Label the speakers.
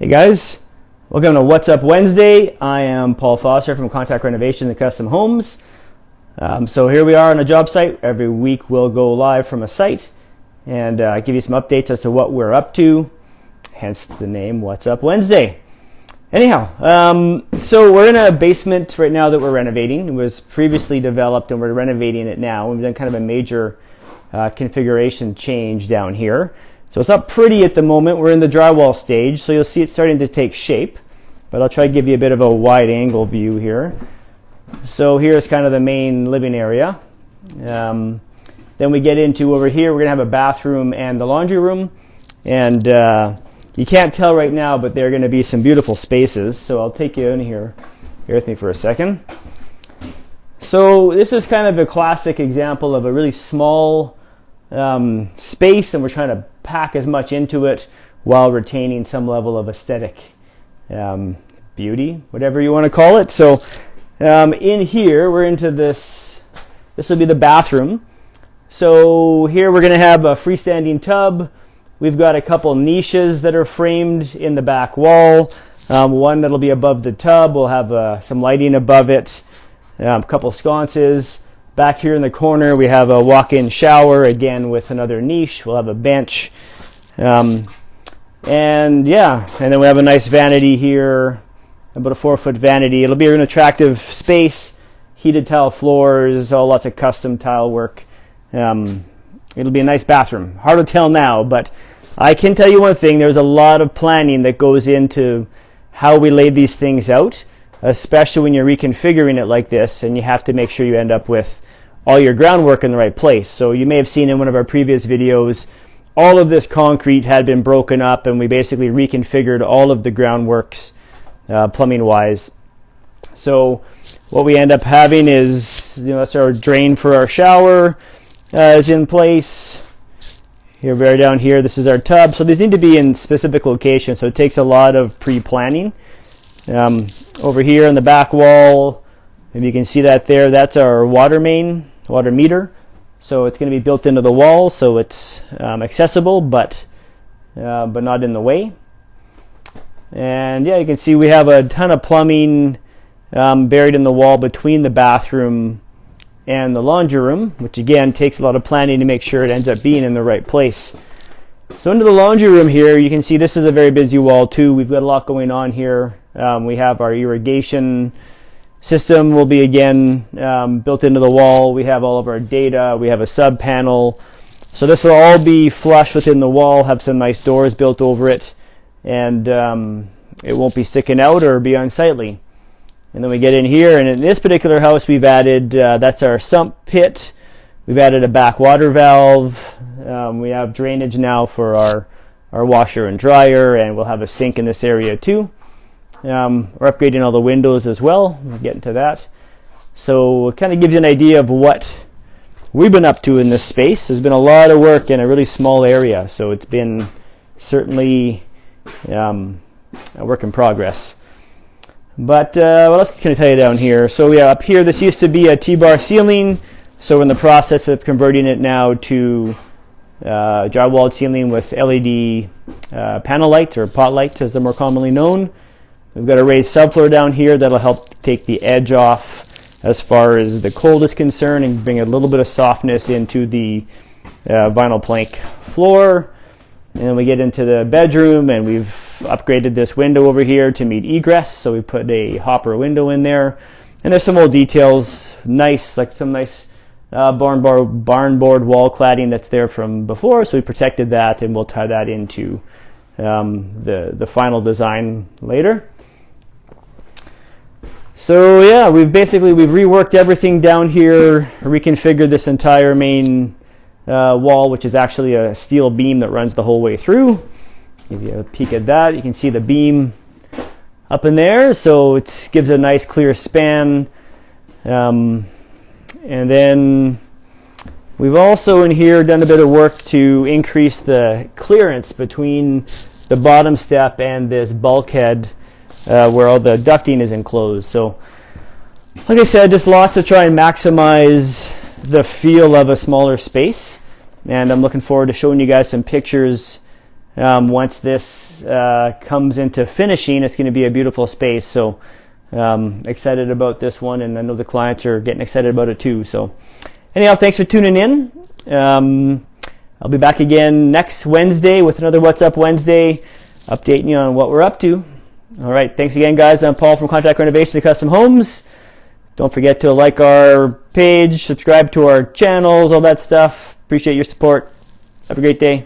Speaker 1: Hey guys, welcome to What's Up Wednesday. I am Paul Foster from Contact Renovation and Custom Homes. So here we are on a job site. Every week we'll go live from a site and give you some updates as to what we're up to, hence the name What's Up Wednesday. Anyhow, so we're in a basement right now that we're renovating. It was previously developed and we're renovating it now. We've done kind of a major configuration change down here. So it's not pretty at the moment. We're in the drywall stage, so you'll see it starting to take shape. But I'll try to give you a bit of a wide angle view here. So here's kind of the main living area. Then we get into over here, we're going to have a bathroom and the laundry room. And you can't tell right now, but there are going to be some beautiful spaces. So I'll take you in here. Bear with me for a second. So this is kind of a classic example of a really small space, and we're trying to pack as much into it while retaining some level of aesthetic beauty, whatever you want to call it. So in here, we're into this will be the bathroom. So here we're going to have a freestanding tub. We've got a couple niches that are framed in the back wall. One that'll be above the tub. We'll have some lighting above it, a couple sconces. Back here in the corner, we have a walk-in shower, again with another niche. We'll have a bench. And then we have a nice vanity here, about a 4-foot vanity. It'll be an attractive space, heated tile floors, lots of custom tile work. It'll be a nice bathroom. Hard to tell now, but I can tell you one thing. There's a lot of planning that goes into how we lay these things out, especially when you're reconfiguring it like this, and you have to make sure you end up with all your groundwork in the right place. So you may have seen in one of our previous videos, all of this concrete had been broken up, and we basically reconfigured all of the groundworks plumbing wise. So what we end up having is, that's our drain for our shower is in place. Here, very down here, this is our tub. So these need to be in specific locations, so it takes a lot of pre-planning. Over here on the back wall, maybe you can see that there, that's our water main, water meter. So it's going to be built into the wall, so it's accessible, but not in the way. And yeah, you can see we have a ton of plumbing buried in the wall between the bathroom and the laundry room, which again takes a lot of planning to make sure it ends up being in the right place. So into the laundry room here, you can see this is a very busy wall too. We've got a lot going on here. We have our irrigation system will be again built into the wall. We have all of our data. We have a sub panel. So this will all be flush within the wall, have some nice doors built over it, and it won't be sticking out or be unsightly. And then we get in here, and in this particular house we've added, that's our sump pit. We've added a back water valve. We have drainage now for our washer and dryer, and we'll have a sink in this area too. We're upgrading all the windows as well. We'll get into that. So it kind of gives you an idea of what we've been up to in this space. There's been a lot of work in a really small area, so it's been certainly a work in progress. But what else can I tell you down here? So yeah, up here, this used to be a T-bar ceiling. So we're in the process of converting it now to drywalled ceiling with LED panel lights, or pot lights as they're more commonly known. We've got a raised subfloor down here that'll help take the edge off as far as the cold is concerned and bring a little bit of softness into the vinyl plank floor. And then we get into the bedroom, and we've upgraded this window over here to meet egress. So we put a hopper window in there. And there's some old details, like some nice barn board wall cladding that's there from before. So we protected that, and we'll tie that into the final design later. So yeah, we've reworked everything down here, reconfigured this entire main wall, which is actually a steel beam that runs the whole way through. Give you a peek at that. You can see the beam up in there, so it gives a nice clear span. And then we've also in here done a bit of work to increase the clearance between the bottom step and this bulkhead where all the ducting is enclosed. So like I said, just lots to try and maximize the feel of a smaller space, and I'm looking forward to showing you guys some pictures once this comes into finishing, it's going to be a beautiful space. So excited about this one, and I know the clients are getting excited about it too. So anyhow, thanks for tuning in. I'll be back again next Wednesday with another What's Up Wednesday, updating you on what we're up to. All right, thanks again, guys. I'm Paul from Contact Renovations and Custom Homes. Don't forget to like our page, subscribe to our channels, all that stuff. Appreciate your support. Have a great day.